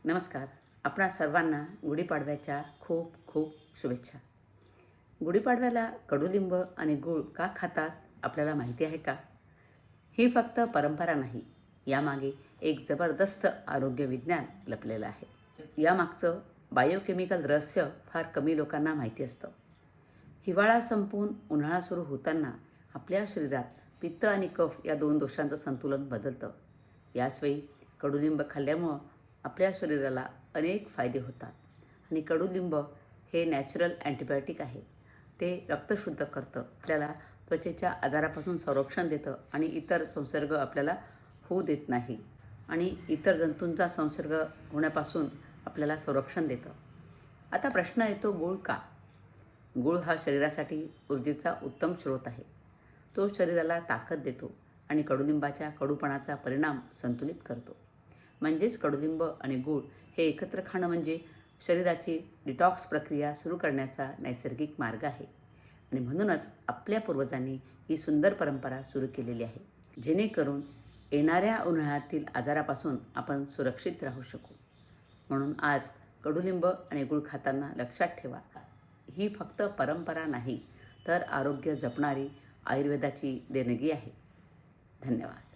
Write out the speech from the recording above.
नमस्कार. आपणा सर्वांना गुढीपाडव्याच्या खूप खूप शुभेच्छा. गुढीपाडव्याला कडुलिंब आणि गूळ का खातात आपल्याला माहिती आहे का? ही फक्त परंपरा नाही, यामागे एक जबरदस्त आरोग्य विज्ञान लपलेलं आहे. यामागचं बायोकेमिकल रहस्य फार कमी लोकांना माहिती असतं. हिवाळा संपून उन्हाळा सुरू होताना आपल्या शरीरात पित्त आणि कफ या दोन दोषांचं संतुलन बदलतं. याचवेळी कडुलिंब खाल्ल्यामुळं आपल्या शरीराला अनेक फायदे होतात. आणि कडुलिंब हे नॅचरल अँटीबायोटिक आहे. ते रक्त शुद्ध करतं, आपल्याला त्वचेच्या आजारापासून संरक्षण देतं आणि इतर संसर्ग आपल्याला होऊ देत नाही आणि इतर जंतूंचा संसर्ग होण्यापासून आपल्याला संरक्षण देतं. आता प्रश्न येतो, गूळ का? गूळ हा शरीरासाठी ऊर्जेचा उत्तम स्रोत आहे. तो शरीराला ताकद देतो आणि कडुलिंबाच्या कडूपणाचा परिणाम संतुलित करतो. म्हणजेच कडुलिंब आणि गूळ हे एकत्र खाणं म्हणजे शरीराची डिटॉक्स प्रक्रिया सुरू करण्याचा नैसर्गिक मार्ग आहे. आणि म्हणूनच आपल्या पूर्वजांनी ही सुंदर परंपरा सुरू केलेली आहे, जेणेकरून येणाऱ्या उन्हाळ्यातील आजारापासून आपण सुरक्षित राहू शकू. म्हणून आज कडुलिंब आणि गूळ खाताना लक्षात ठेवा, ही फक्त परंपरा नाही, तर आरोग्य जपणारी आयुर्वेदाची देणगी आहे. धन्यवाद.